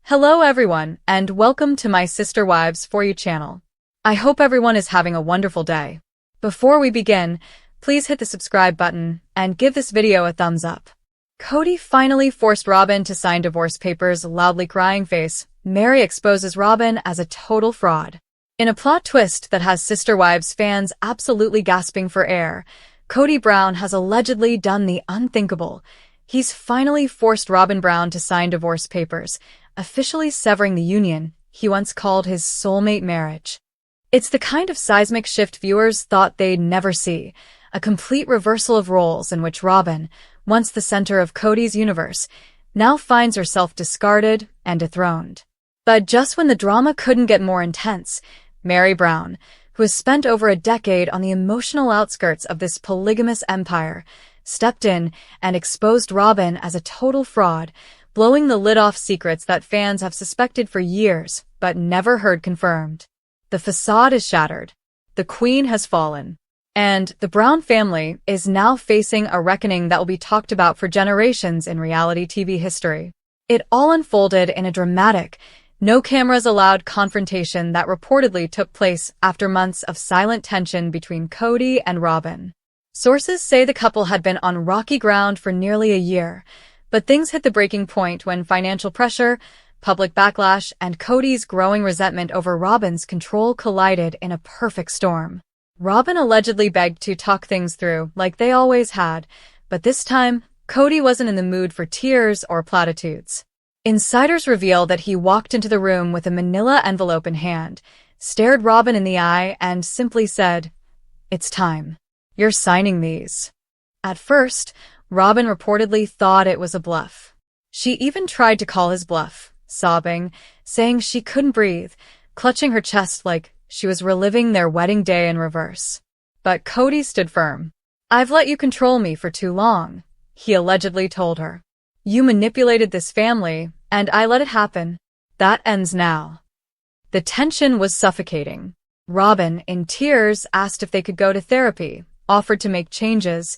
Hello everyone, and welcome to my Sister Wives For You channel. I hope everyone is having a wonderful day. Before we begin, please hit the subscribe button and give this video a thumbs up. Kody finally forced Robyn to sign divorce papers. Loudly crying face, Meri exposes Robyn as a total fraud. In a plot twist that has Sister Wives fans absolutely gasping for air, Kody Brown has allegedly done the unthinkable. He's finally forced Robyn Brown to sign divorce papers, officially severing the union he once called his soulmate marriage. It's the kind of seismic shift viewers thought they'd never see, a complete reversal of roles in which Robyn, once the center of Kody's universe, now finds herself discarded and dethroned. But just when the drama couldn't get more intense, Meri Brown, who has spent over a decade on the emotional outskirts of this polygamous empire, stepped in and exposed Robyn as a total fraud, blowing the lid off secrets that fans have suspected for years but never heard confirmed. The facade is shattered. The queen has fallen. And the Brown family is now facing a reckoning that will be talked about for generations in reality TV history. It all unfolded in a dramatic, no-cameras-allowed confrontation that reportedly took place after months of silent tension between Kody and Robyn. Sources say the couple had been on rocky ground for nearly a year, but things hit the breaking point when financial pressure, public backlash, and Kody's growing resentment over Robyn's control collided in a perfect storm. Robyn allegedly begged to talk things through, like they always had, but this time, Kody wasn't in the mood for tears or platitudes. Insiders reveal that he walked into the room with a manila envelope in hand, stared Robyn in the eye, and simply said, "It's time. You're signing these." At first, Robyn reportedly thought it was a bluff. She even tried to call his bluff, sobbing, saying she couldn't breathe, clutching her chest like she was reliving their wedding day in reverse. But Kody stood firm. "I've let you control me for too long," he allegedly told her. "You manipulated this family, and I let it happen. That ends now." The tension was suffocating. Robyn, in tears, asked if they could go to therapy, offered to make changes,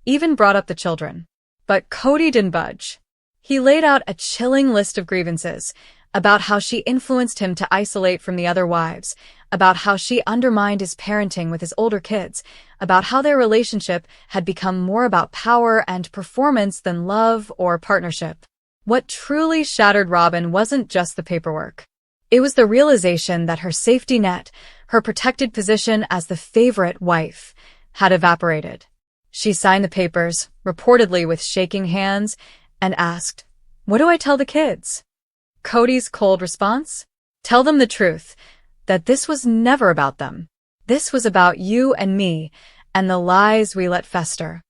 even brought up the children. But Kody didn't budge. He laid out a chilling list of grievances about how she influenced him to isolate from the other wives, about how she undermined his parenting with his older kids, about how their relationship had become more about power and performance than love or partnership. What truly shattered Robyn wasn't just the paperwork. It was the realization that her safety net, her protected position as the favorite wife, had evaporated. She signed the papers, reportedly with shaking hands, and asked, "What do I tell the kids?" Kody's cold response? "Tell them the truth, that this was never about them. This was about you and me, and the lies we let fester."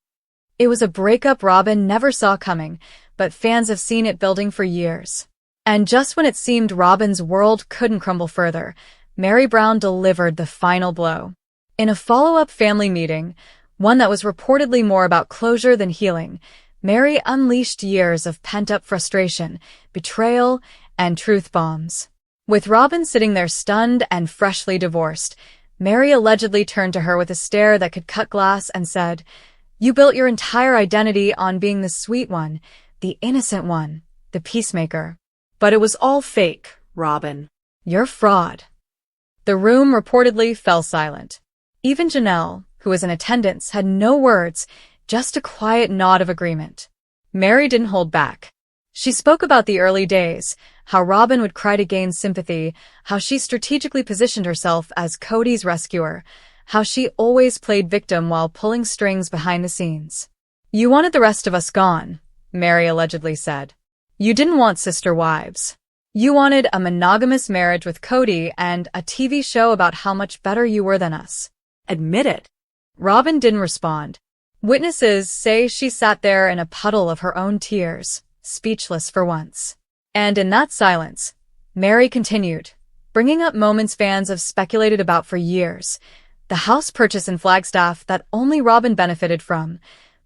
It was a breakup Robyn never saw coming, but fans have seen it building for years. And just when it seemed Robyn's world couldn't crumble further, Meri Brown delivered the final blow. In a follow-up family meeting, one that was reportedly more about closure than healing, Meri unleashed years of pent-up frustration, betrayal, and truth bombs. With Robyn sitting there stunned and freshly divorced, Meri allegedly turned to her with a stare that could cut glass and said, "You built your entire identity on being the sweet one, the innocent one, the peacemaker. But it was all fake, Robyn. You're a fraud." The room reportedly fell silent. Even Janelle, who was in attendance, had no words, just a quiet nod of agreement. Meri didn't hold back. She spoke about the early days, how Robyn would cry to gain sympathy, how she strategically positioned herself as Kody's rescuer, how she always played victim while pulling strings behind the scenes. "You wanted the rest of us gone," Meri allegedly said. "You didn't want sister wives. You wanted a monogamous marriage with Kody and a TV show about how much better you were than us. Admit it." Robyn didn't respond. Witnesses say she sat there in a puddle of her own tears, speechless for once. And in that silence, Meri continued, bringing up moments fans have speculated about for years. The house purchase in Flagstaff that only Robyn benefited from,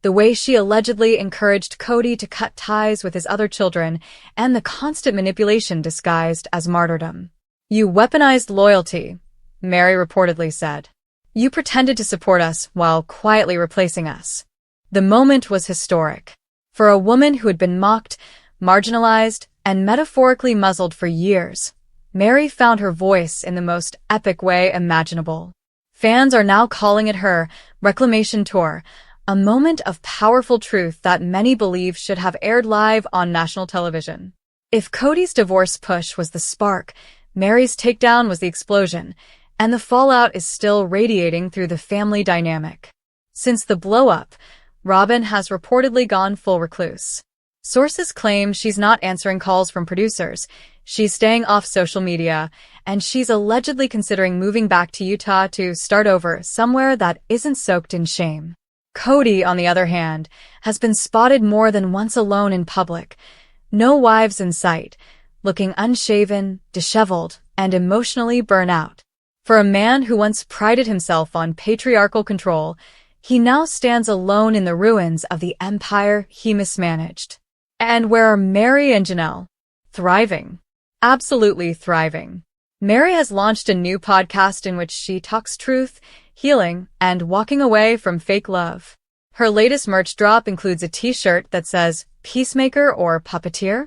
the way she allegedly encouraged Kody to cut ties with his other children, and the constant manipulation disguised as martyrdom. "You weaponized loyalty," Meri reportedly said. "You pretended to support us while quietly replacing us." The moment was historic. For a woman who had been mocked, marginalized, and metaphorically muzzled for years, Meri found her voice in the most epic way imaginable. Fans are now calling it her reclamation tour, a moment of powerful truth that many believe should have aired live on national television. If Kody's divorce push was the spark, Meri's takedown was the explosion, and the fallout is still radiating through the family dynamic. Since the blow-up, Robyn has reportedly gone full recluse. Sources claim she's not answering calls from producers, she's staying off social media, and she's allegedly considering moving back to Utah to start over somewhere that isn't soaked in shame. Kody, on the other hand, has been spotted more than once alone in public. No wives in sight, looking unshaven, disheveled, and emotionally burnt out. For a man who once prided himself on patriarchal control, he now stands alone in the ruins of the empire he mismanaged. And where are Meri and Janelle? Thriving. Absolutely thriving. Meri has launched a new podcast in which she talks truth, healing, and walking away from fake love. Her latest merch drop includes a t-shirt that says, Peacemaker or Puppeteer?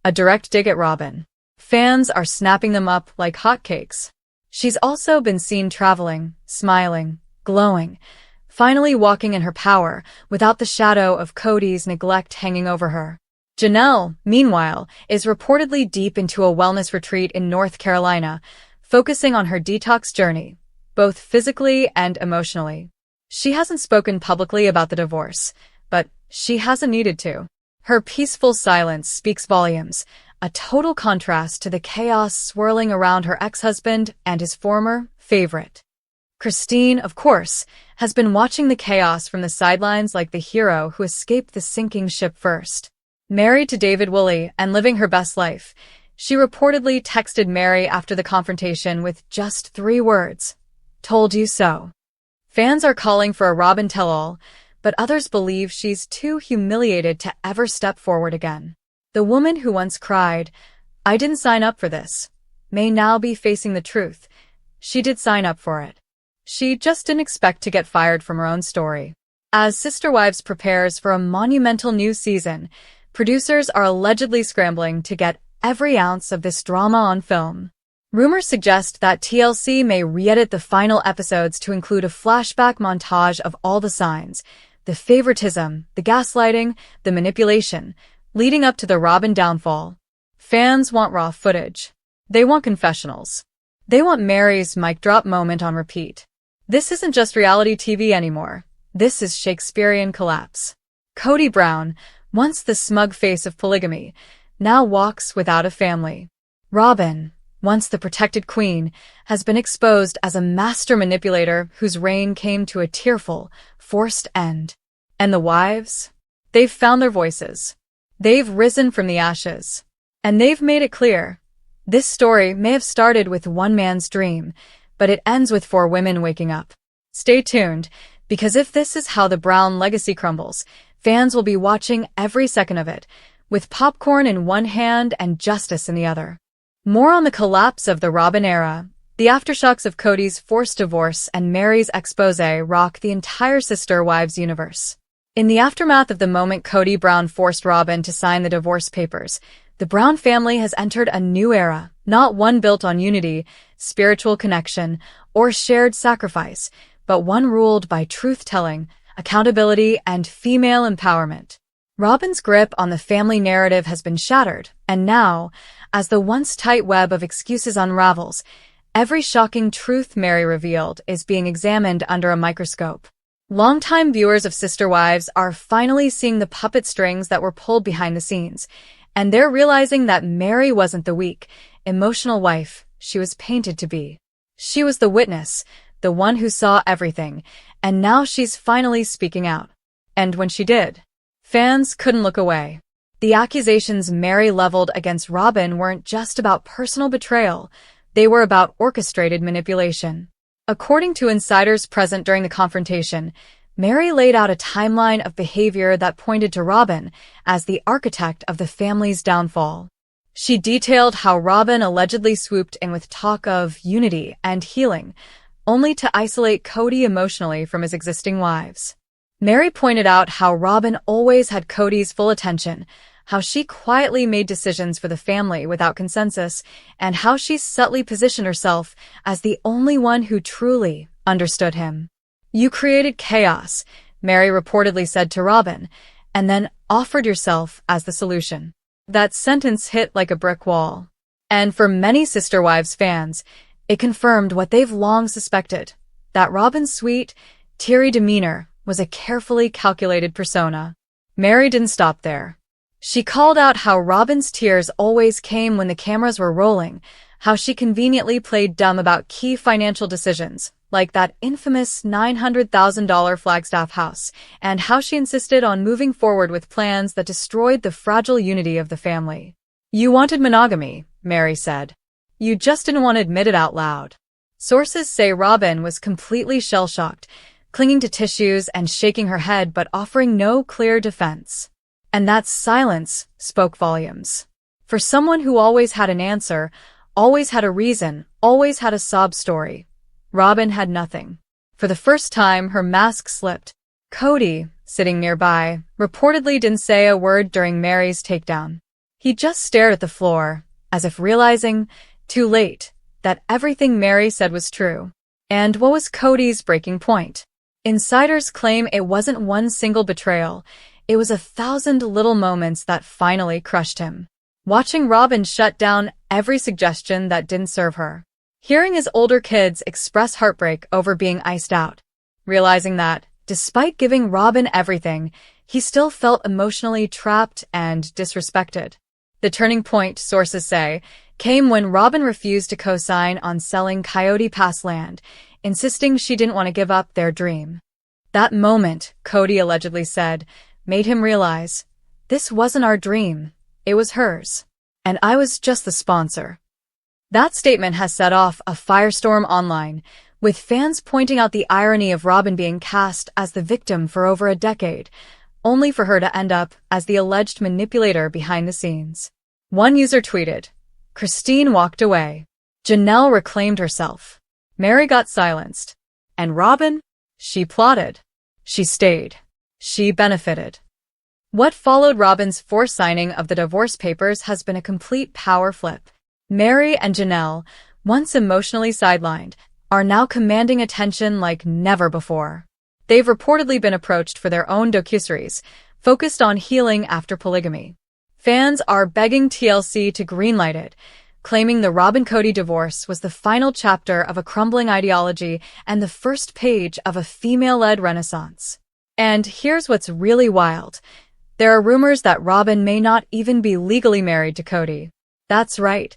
A direct dig at Robyn. Fans are snapping them up like hotcakes. She's also been seen traveling, smiling, glowing, finally walking in her power without the shadow of Kody's neglect hanging over her. Janelle, meanwhile, is reportedly deep into a wellness retreat in North Carolina, focusing on her detox journey, both physically and emotionally. She hasn't spoken publicly about the divorce, but she hasn't needed to. Her peaceful silence speaks volumes, a total contrast to the chaos swirling around her ex-husband and his former favorite. Christine, of course, has been watching the chaos from the sidelines like the hero who escaped the sinking ship first. Married to David Woolley and living her best life, she reportedly texted Meri after the confrontation with just 3 words, "Told you so." Fans are calling for a Robyn tell-all, but others believe she's too humiliated to ever step forward again. The woman who once cried, "I didn't sign up for this," may now be facing the truth. She did sign up for it. She just didn't expect to get fired from her own story. As Sister Wives prepares for a monumental new season, producers are allegedly scrambling to get every ounce of this drama on film. Rumors suggest that TLC may re-edit the final episodes to include a flashback montage of all the signs, the favoritism, the gaslighting, the manipulation, leading up to the Robyn downfall. Fans want raw footage. They want confessionals. They want Meri's mic drop moment on repeat. This isn't just reality TV anymore. This is Shakespearean collapse. Kody Brown, once the smug face of polygamy, now walks without a family. Robyn, once the protected queen, has been exposed as a master manipulator whose reign came to a tearful, forced end. And the wives? They've found their voices. They've risen from the ashes. And they've made it clear. This story may have started with one man's dream, but it ends with 4 women waking up. Stay tuned, because if this is how the Brown legacy crumbles, fans will be watching every second of it, with popcorn in one hand and justice in the other. More on the collapse of the Robyn era. The aftershocks of Kody's forced divorce and Meri's exposé rock the entire Sister Wives universe. In the aftermath of the moment Kody Brown forced Robyn to sign the divorce papers, the Brown family has entered a new era, not one built on unity, spiritual connection, or shared sacrifice, but one ruled by truth-telling, accountability, and female empowerment. Robyn's grip on the family narrative has been shattered, and now, as the once tight web of excuses unravels, every shocking truth Meri revealed is being examined under a microscope. Longtime viewers of Sister Wives are finally seeing the puppet strings that were pulled behind the scenes, and they're realizing that Meri wasn't the weak, emotional wife she was painted to be. She was the witness, the one who saw everything, and now she's finally speaking out. And when she did, fans couldn't look away. The accusations Meri leveled against Robyn weren't just about personal betrayal, they were about orchestrated manipulation. According to insiders present during the confrontation, Meri laid out a timeline of behavior that pointed to Robyn as the architect of the family's downfall. She detailed how Robyn allegedly swooped in with talk of unity and healing, only to isolate Kody emotionally from his existing wives. Meri pointed out how Robyn always had Kody's full attention, how she quietly made decisions for the family without consensus, and how she subtly positioned herself as the only one who truly understood him. "You created chaos," Meri reportedly said to Robyn, "and then offered yourself as the solution." That sentence hit like a brick wall. And for many Sister Wives fans, it confirmed what they've long suspected, that Robyn's sweet, teary demeanor was a carefully calculated persona. Meri didn't stop there. She called out how Robyn's tears always came when the cameras were rolling, how she conveniently played dumb about key financial decisions, like that infamous $900,000 Flagstaff house, and how she insisted on moving forward with plans that destroyed the fragile unity of the family. "You wanted monogamy," Meri said. "You just didn't want to admit it out loud." Sources say Robyn was completely shell-shocked, clinging to tissues and shaking her head but offering no clear defense. And that silence spoke volumes. For someone who always had an answer, always had a reason, always had a sob story, Robyn had nothing. For the first time, her mask slipped. Kody, sitting nearby, reportedly didn't say a word during Meri's takedown. He just stared at the floor, as if realizing, too late, that everything Meri said was true. And what was Kody's breaking point? Insiders claim it wasn't one single betrayal. It was 1,000 little moments that finally crushed him. Watching Robyn shut down every suggestion that didn't serve her. Hearing his older kids express heartbreak over being iced out. Realizing that, despite giving Robyn everything, he still felt emotionally trapped and disrespected. The turning point, sources say, came when Robyn refused to co-sign on selling Coyote Pass land, insisting she didn't want to give up their dream. That moment, Kody allegedly said, made him realize, "This wasn't our dream, it was hers. And I was just the sponsor." That statement has set off a firestorm online, with fans pointing out the irony of Robyn being cast as the victim for over a decade, only for her to end up as the alleged manipulator behind the scenes. One user tweeted, "Christine walked away. Janelle reclaimed herself. Meri got silenced. And Robyn? She plotted. She stayed. She benefited." What followed Robyn's forced signing of the divorce papers has been a complete power flip. Meri and Janelle, once emotionally sidelined, are now commanding attention like never before. They've reportedly been approached for their own docuseries, focused on healing after polygamy. Fans are begging TLC to greenlight it, claiming the Robyn-Kody divorce was the final chapter of a crumbling ideology and the first page of a female-led renaissance. And here's what's really wild. There are rumors that Robyn may not even be legally married to Kody. That's right.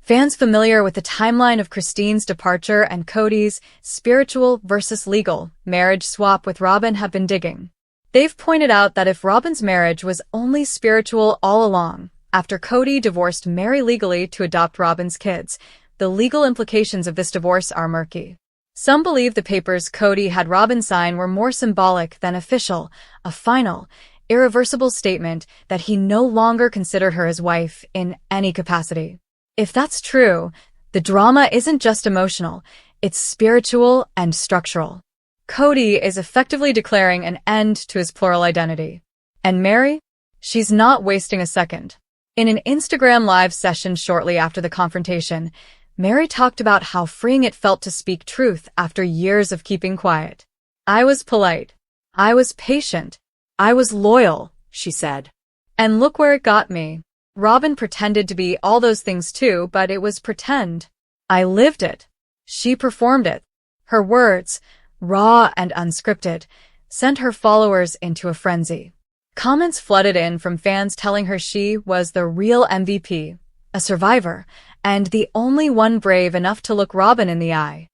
Fans familiar with the timeline of Christine's departure and Kody's spiritual versus legal marriage swap with Robyn have been digging. They've pointed out that if Robyn's marriage was only spiritual all along, after Kody divorced Meri legally to adopt Robyn's kids, the legal implications of this divorce are murky. Some believe the papers Kody had Robyn sign were more symbolic than official, a final, irreversible statement that he no longer considered her his wife in any capacity. If that's true, the drama isn't just emotional, it's spiritual and structural. Kody is effectively declaring an end to his plural identity. And Meri? She's not wasting a second. In an Instagram live session shortly after the confrontation, Meri talked about how freeing it felt to speak truth after years of keeping quiet. "I was polite. I was patient. I was loyal," she said. "And look where it got me. Robyn pretended to be all those things too, but it was pretend. I lived it. She performed it." Her words, raw and unscripted, sent her followers into a frenzy. Comments flooded in from fans telling her she was the real MVP, a survivor, and the only one brave enough to look Robyn in the eye.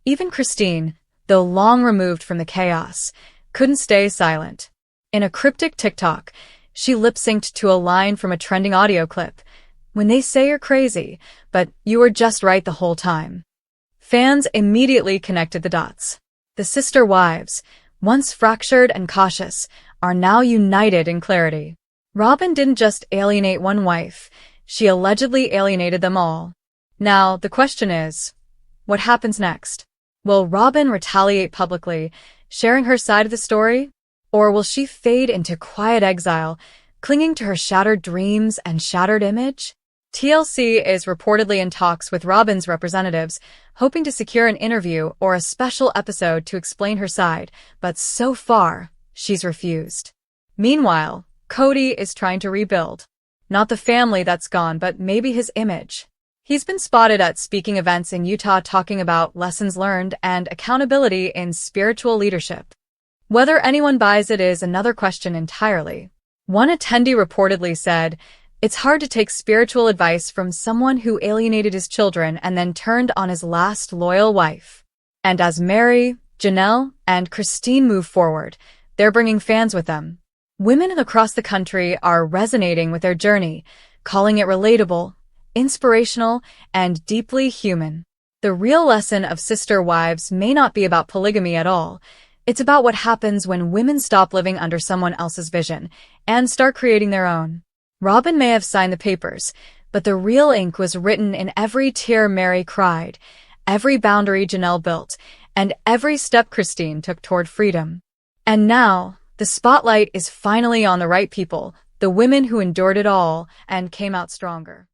Even Christine, though long removed from the chaos, couldn't stay silent. In a cryptic TikTok, she lip-synced to a line from a trending audio clip. "When they say you're crazy, but you were just right the whole time." Fans immediately connected the dots. The sister wives, once fractured and cautious, are now united in clarity. Robyn didn't just alienate one wife, she allegedly alienated them all. Now, the question is, what happens next? Will Robyn retaliate publicly, sharing her side of the story? Or will she fade into quiet exile, clinging to her shattered dreams and shattered image? TLC is reportedly in talks with Robyn's representatives, hoping to secure an interview or a special episode to explain her side, but so far, she's refused. Meanwhile, Kody is trying to rebuild. Not the family that's gone, but maybe his image. He's been spotted at speaking events in Utah talking about lessons learned and accountability in spiritual leadership. Whether anyone buys it is another question entirely. One attendee reportedly said, "It's hard to take spiritual advice from someone who alienated his children and then turned on his last loyal wife." And as Meri, Janelle, and Christine move forward, they're bringing fans with them. Women across the country are resonating with their journey, calling it relatable, inspirational, and deeply human. The real lesson of Sister Wives may not be about polygamy at all. It's about what happens when women stop living under someone else's vision and start creating their own. Robyn may have signed the papers, but the real ink was written in every tear Meri cried, every boundary Janelle built, and every step Christine took toward freedom. And now, the spotlight is finally on the right people, the women who endured it all and came out stronger.